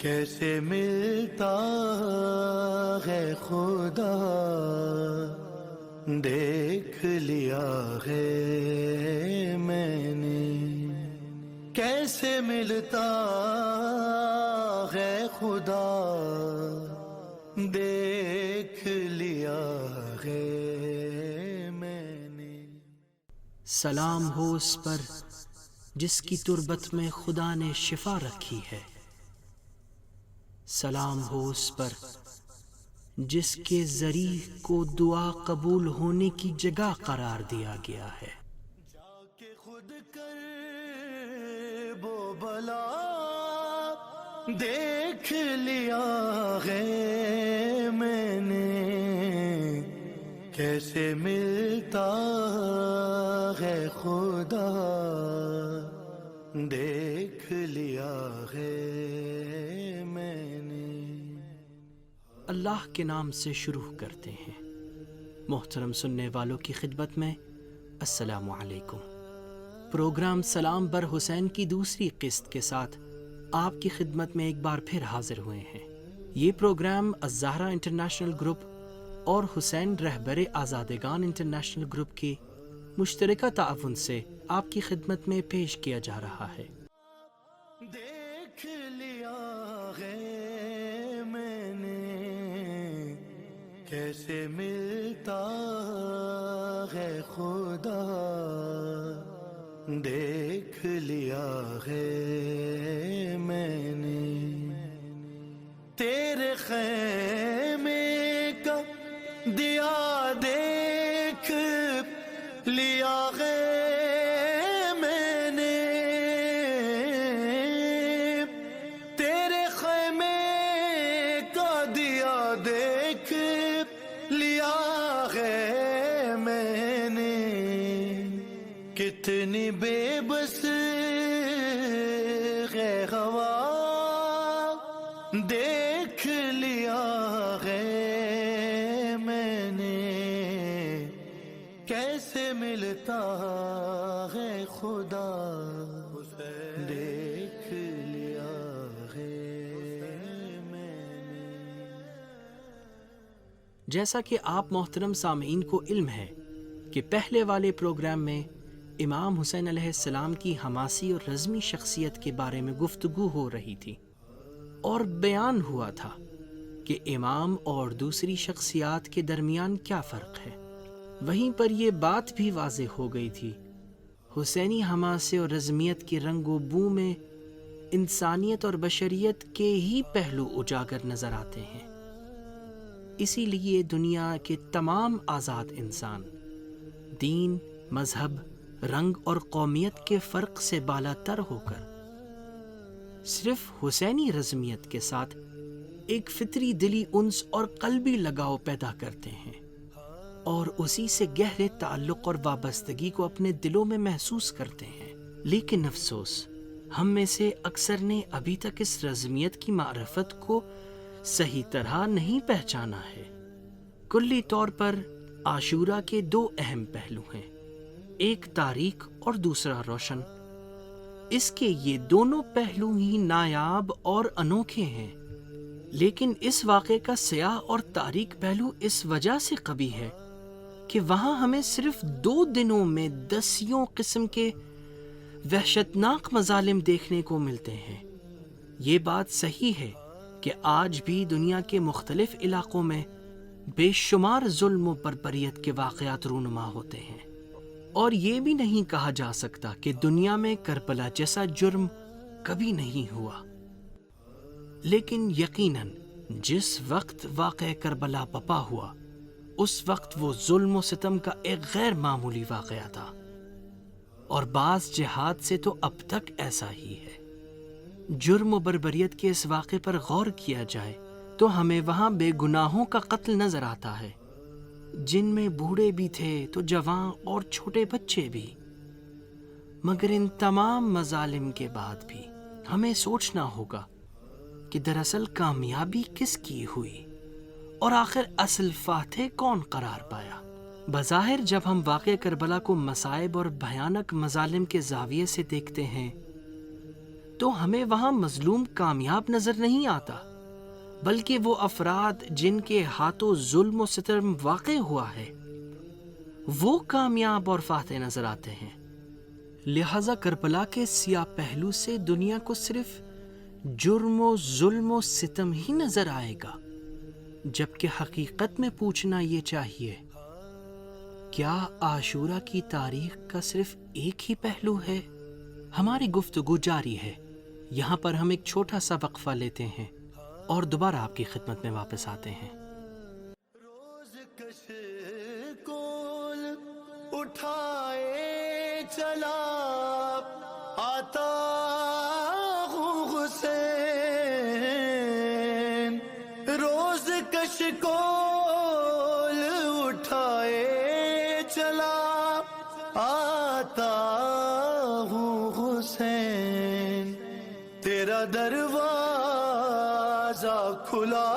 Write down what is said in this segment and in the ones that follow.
کیسے ملتا ہے خدا دیکھ لیا ہے میں نے، کیسے ملتا ہے خدا دیکھ لیا ہے میں نے۔ سلام ہو اس پر جس کی تربت میں خدا نے شفا رکھی ہے، سلام ہو اس پر جس کے ذریعے کو دعا قبول ہونے کی جگہ قرار دیا گیا ہے۔ جا کے خود کر وہ بلا دیکھ لیا ہے میں نے، کیسے ملتا ہے خدا دیکھ لیا ہے میں نے۔ اللہ کے نام سے شروع کرتے ہیں۔ محترم سننے والوں کی خدمت میں السلام علیکم۔ پروگرام سلام بر حسین کی دوسری قسط کے ساتھ آپ کی خدمت میں ایک بار پھر حاضر ہوئے ہیں۔ یہ پروگرام الزہرا انٹرنیشنل گروپ اور حسین رہبر آزادگان انٹرنیشنل گروپ کی مشترکہ تعاون سے آپ کی خدمت میں پیش کیا جا رہا ہے۔ دیکھ لیا ہے میں نے، کیسے ملتا ہے خدا دیکھ لیا ہے میں نے، تیرے خیمے کا دیا دیکھ لیا ہے میں نے، تیرے خیمے کا دیا دیکھ لیا ہے میں نے، کتنی بے بس ہے ہوا دیکھ لیا ہے میں نے، کیسے ملتا ہے خدا دیکھ لیا ہے میں نے۔ جیسا کہ آپ محترم سامعین کو علم ہے کہ پہلے والے پروگرام میں امام حسین علیہ السلام کی حماسی اور رزمی شخصیت کے بارے میں گفتگو ہو رہی تھی، اور بیان ہوا تھا کہ امام اور دوسری شخصیات کے درمیان کیا فرق ہے۔ وہیں پر یہ بات بھی واضح ہو گئی تھی، حسینی حماسے اور رزمیت کے رنگ و بو میں انسانیت اور بشریت کے ہی پہلو اجاگر نظر آتے ہیں۔ اسی لیے دنیا کے تمام آزاد انسان دین، مذہب، رنگ اور قومیت کے فرق سے بالا تر ہو کر صرف حسینی رزمیت کے ساتھ ایک فطری دلی انس اور قلبی لگاؤ پیدا کرتے ہیں، اور اسی سے گہرے تعلق اور وابستگی کو اپنے دلوں میں محسوس کرتے ہیں۔ لیکن افسوس، ہم میں سے اکثر نے ابھی تک اس رزمیت کی معرفت کو صحیح طرح نہیں پہچانا ہے۔ کلی طور پر عاشورہ کے دو اہم پہلو ہیں، ایک تاریک اور دوسرا روشن۔ اس کے یہ دونوں پہلو ہی نایاب اور انوکھے ہیں، لیکن اس واقعے کا سیاہ اور تاریک پہلو اس وجہ سے قوی ہے کہ وہاں ہمیں صرف 2 دنوں میں دسیوں قسم کے وحشتناک مظالم دیکھنے کو ملتے ہیں۔ یہ بات صحیح ہے کہ آج بھی دنیا کے مختلف علاقوں میں بے شمار ظلم و بربریت کے واقعات رونما ہوتے ہیں، اور یہ بھی نہیں کہا جا سکتا کہ دنیا میں کربلا جیسا جرم کبھی نہیں ہوا۔ لیکن یقیناً جس وقت واقعہ کربلا پپا ہوا، اس وقت وہ ظلم و ستم کا ایک غیر معمولی واقعہ تھا، اور بعض جہاد سے تو اب تک ایسا ہی ہے۔ جرم و بربریت کے اس واقعے پر غور کیا جائے تو ہمیں وہاں بے گناہوں کا قتل نظر آتا ہے، جن میں بوڑھے بھی تھے تو جوان اور چھوٹے بچے بھی۔ مگر ان تمام مظالم کے بعد بھی ہمیں سوچنا ہوگا کہ دراصل کامیابی کس کی ہوئی، اور آخر اصل فاتح کون قرار پایا۔ بظاہر جب ہم واقعہ کربلا کو مصائب اور بھیانک مظالم کے زاویے سے دیکھتے ہیں تو ہمیں وہاں مظلوم کامیاب نظر نہیں آتا، بلکہ وہ افراد جن کے ہاتھوں ظلم و ستم واقع ہوا ہے وہ کامیاب اور فاتح نظر آتے ہیں۔ لہذا کربلا کے سیاہ پہلو سے دنیا کو صرف جرم و ظلم و ستم ہی نظر آئے گا، جبکہ حقیقت میں پوچھنا یہ چاہیے، کیا عاشورہ کی تاریخ کا صرف ایک ہی پہلو ہے؟ ہماری گفتگو جاری ہے، یہاں پر ہم ایک چھوٹا سا وقفہ لیتے ہیں اور دوبارہ آپ کی خدمت میں واپس آتے ہیں۔ روز کش کول اٹھائے چلا آتا ہوں حسین، روز کش کول اٹھائے چلا آتا ہوں حسین، تیرا دروازہ کھلا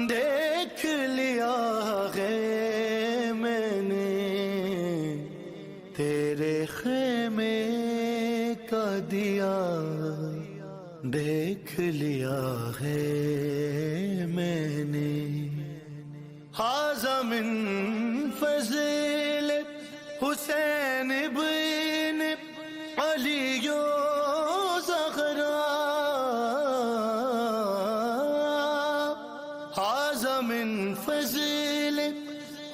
دیکھ لیا ہے میں نے، تیرے خیمے کا دیا دیکھ لیا ہے میں نے، ھذا من فضل حسین بن علی زہرا، ھذا من فضل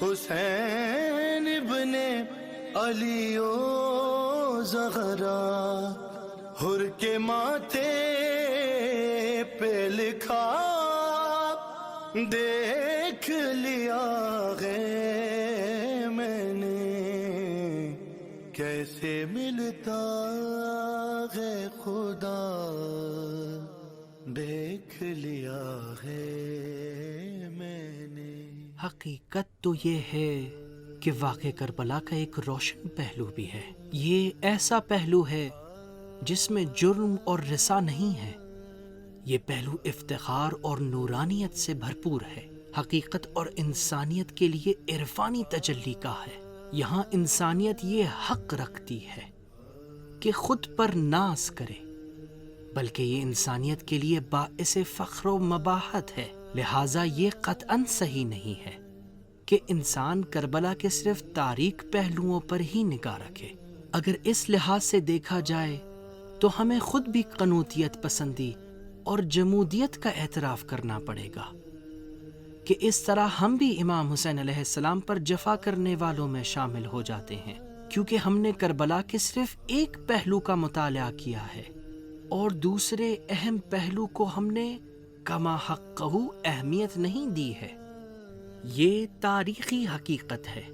حسین بن علی زہرا، حر کے ماتھے پہ لکھا دیکھ لیا ہے میں نے، کیسے ملتا ہے خدا دیکھ لیا ہے میں نے۔ حقیقت تو یہ ہے کہ واقع کربلا کا ایک روشن پہلو بھی ہے۔ یہ ایسا پہلو ہے جس میں جرم اور رسا نہیں ہے، یہ پہلو افتخار اور نورانیت سے بھرپور ہے، حقیقت اور انسانیت کے لیے عرفانی تجلی کا ہے۔ یہاں انسانیت یہ حق رکھتی ہے کہ خود پر ناز کرے، بلکہ یہ انسانیت کے لیے باعث فخر و مباحت ہے۔ لہٰذا یہ قطعاً صحیح نہیں ہے کہ انسان کربلا کے صرف تاریک پہلوؤں پر ہی نگاہ رکھے۔ اگر اس لحاظ سے دیکھا جائے تو ہمیں خود بھی قنوتیت پسندی اور جمودیت کا اعتراف کرنا پڑے گا کہ اس طرح ہم بھی امام حسین علیہ السلام پر جفا کرنے والوں میں شامل ہو جاتے ہیں، کیونکہ ہم نے کربلا کے صرف ایک پہلو کا مطالعہ کیا ہے اور دوسرے اہم پہلو کو ہم نے کما حقہ اہمیت نہیں دی ہے۔ یہ تاریخی حقیقت ہے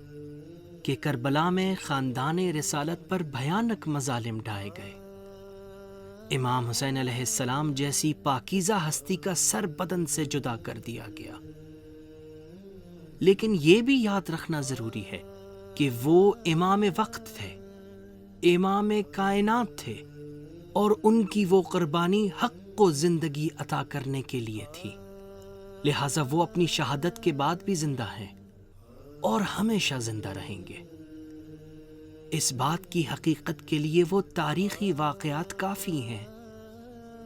کہ کربلا میں خاندان رسالت پر بھیانک مظالم ڈھائے گئے، امام حسین علیہ السلام جیسی پاکیزہ ہستی کا سر بدن سے جدا کر دیا گیا۔ لیکن یہ بھی یاد رکھنا ضروری ہے کہ وہ امام وقت تھے، امام کائنات تھے، اور ان کی وہ قربانی حق کو زندگی عطا کرنے کے لیے تھی، لہٰذا وہ اپنی شہادت کے بعد بھی زندہ ہیں اور ہمیشہ زندہ رہیں گے۔ اس بات کی حقیقت کے لیے وہ تاریخی واقعات کافی ہیں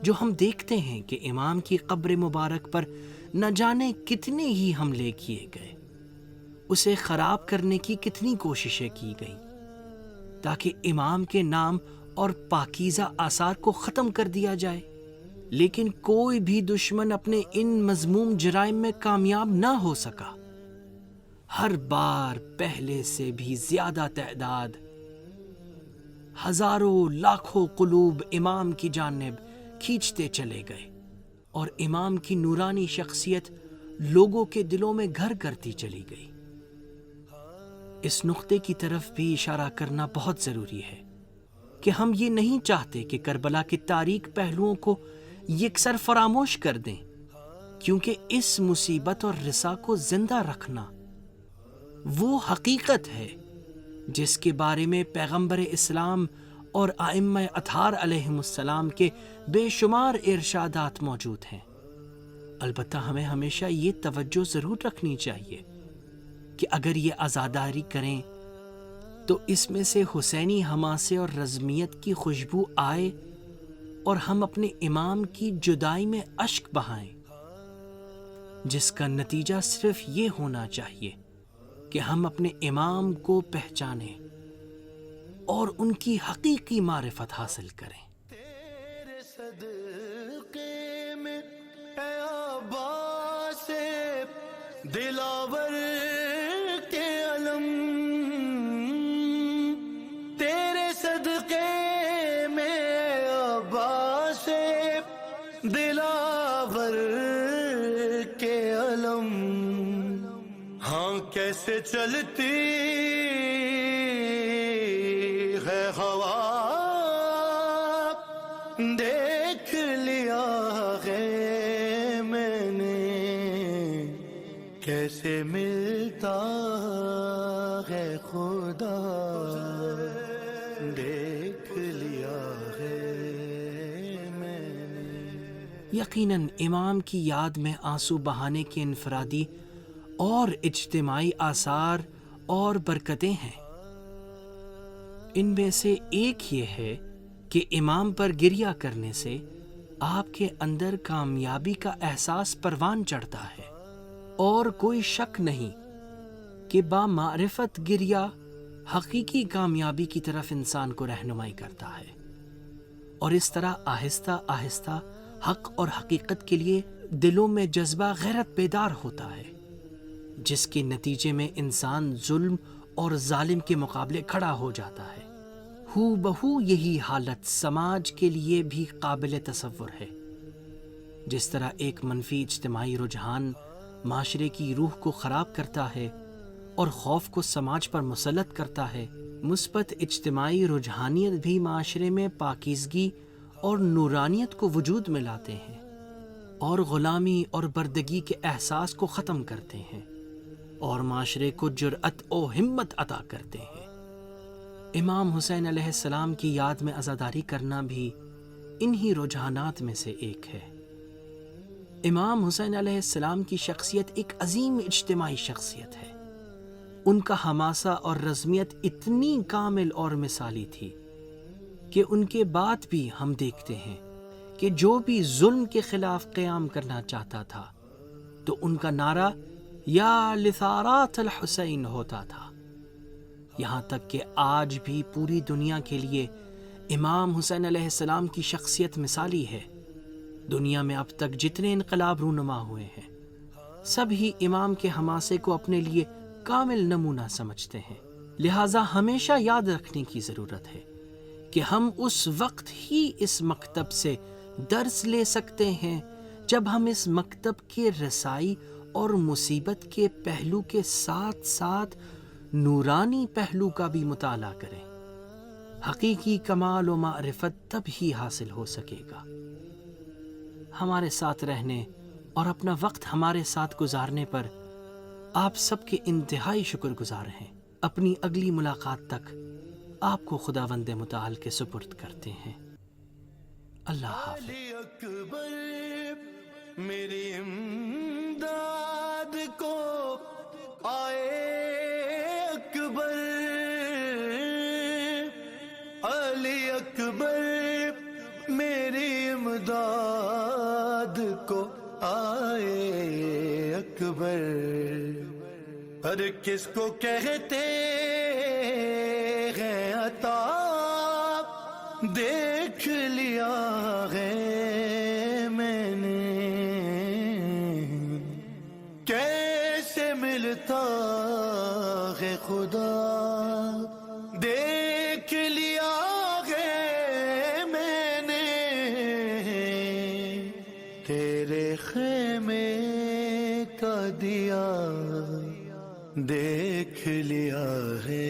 جو ہم دیکھتے ہیں کہ امام کی قبر مبارک پر نہ جانے کتنے ہی حملے کیے گئے، اسے خراب کرنے کی کتنی کوششیں کی گئیں تاکہ امام کے نام اور پاکیزہ آثار کو ختم کر دیا جائے، لیکن کوئی بھی دشمن اپنے ان مذموم جرائم میں کامیاب نہ ہو سکا۔ ہر بار پہلے سے بھی زیادہ تعداد، ہزاروں لاکھوں قلوب امام کی جانب کھینچتے چلے گئے اور امام کی نورانی شخصیت لوگوں کے دلوں میں گھر کرتی چلی گئی۔ اس نقطے کی طرف بھی اشارہ کرنا بہت ضروری ہے کہ ہم یہ نہیں چاہتے کہ کربلا کے تاریک پہلوؤں کو یکسر فراموش کر دیں، کیونکہ اس مصیبت اور رسا کو زندہ رکھنا وہ حقیقت ہے جس کے بارے میں پیغمبر اسلام اور ائمہ اطہار علیہم السلام کے بے شمار ارشادات موجود ہیں۔ البتہ ہمیں ہمیشہ یہ توجہ ضرور رکھنی چاہیے کہ اگر یہ عزاداری کریں تو اس میں سے حسینی حماسے اور رزمیت کی خوشبو آئے اور ہم اپنے امام کی جدائی میں اشک بہائیں، جس کا نتیجہ صرف یہ ہونا چاہیے کہ ہم اپنے امام کو پہچانیں اور ان کی حقیقی معرفت حاصل کریں۔ تیرے صدقے میں اے عباس دلاور کے علم، تیرے صدقے میں عباس دلاور کے علم، ہاں کیسے چلتی ہے ہوا دیکھ لیا ہے میں نے، کیسے ملتا ہے خدا دیکھ لیا ہے میں نے۔ یقیناً امام کی یاد میں آنسو بہانے کے انفرادی اور اجتماعی آثار اور برکتیں ہیں۔ ان میں سے ایک یہ ہے کہ امام پر گریہ کرنے سے آپ کے اندر کامیابی کا احساس پروان چڑھتا ہے، اور کوئی شک نہیں کہ بامعرفت گریہ حقیقی کامیابی کی طرف انسان کو رہنمائی کرتا ہے، اور اس طرح آہستہ آہستہ حق اور حقیقت کے لیے دلوں میں جذبہ غیرت بیدار ہوتا ہے، جس کے نتیجے میں انسان ظلم اور ظالم کے مقابلے کھڑا ہو جاتا ہے۔ ہو بہو یہی حالت سماج کے لیے بھی قابل تصور ہے۔ جس طرح ایک منفی اجتماعی رجحان معاشرے کی روح کو خراب کرتا ہے اور خوف کو سماج پر مسلط کرتا ہے، مثبت اجتماعی رجحانیت بھی معاشرے میں پاکیزگی اور نورانیت کو وجود میں لاتے ہیں اور غلامی اور بردگی کے احساس کو ختم کرتے ہیں اور معاشرے کو جرأت و ہمت عطا کرتے ہیں۔ امام حسین علیہ السلام کی یاد میں عزاداری کرنا بھی انہی رجحانات میں سے ایک ہے۔ امام حسین علیہ السلام کی شخصیت ایک عظیم اجتماعی شخصیت ہے۔ ان کا حماسہ اور رزمیت اتنی کامل اور مثالی تھی کہ ان کے بعد بھی ہم دیکھتے ہیں کہ جو بھی ظلم کے خلاف قیام کرنا چاہتا تھا تو ان کا نعرہ یا لثارات الحسین ہوتا تھا۔ یہاں تک کہ آج بھی پوری دنیا کے لیے امام حسین علیہ السلام کی شخصیت مثالی ہے۔ دنیا میں اب تک جتنے انقلاب رونما ہوئے ہیں، سب ہی امام کے حماسے کو اپنے لیے کامل نمونہ سمجھتے ہیں۔ لہٰذا ہمیشہ یاد رکھنے کی ضرورت ہے کہ ہم اس وقت ہی اس مکتب سے درس لے سکتے ہیں جب ہم اس مکتب کے رسائی اور مصیبت کے پہلو کے ساتھ ساتھ نورانی پہلو کا بھی مطالعہ کریں۔ حقیقی کمال و معرفت تب ہی حاصل ہو سکے گا۔ ہمارے ساتھ رہنے اور اپنا وقت ہمارے ساتھ گزارنے پر آپ سب کے انتہائی شکر گزار ہیں۔ اپنی اگلی ملاقات تک آپ کو خداوند متعال کے سپرد کرتے ہیں۔ اللہ حافظ۔ علی اکبر میری امداد کو آئے اکبر، علی اکبر میری امداد کو آئے اکبر، ہر کس کو کہتے ہیں عطا دیکھ لیا ہے میں نے، کیسے ملتا ہے خدا دیکھ لیا ہے میں نے، تیرے خیمے کا دیا دیکھ لیا ہے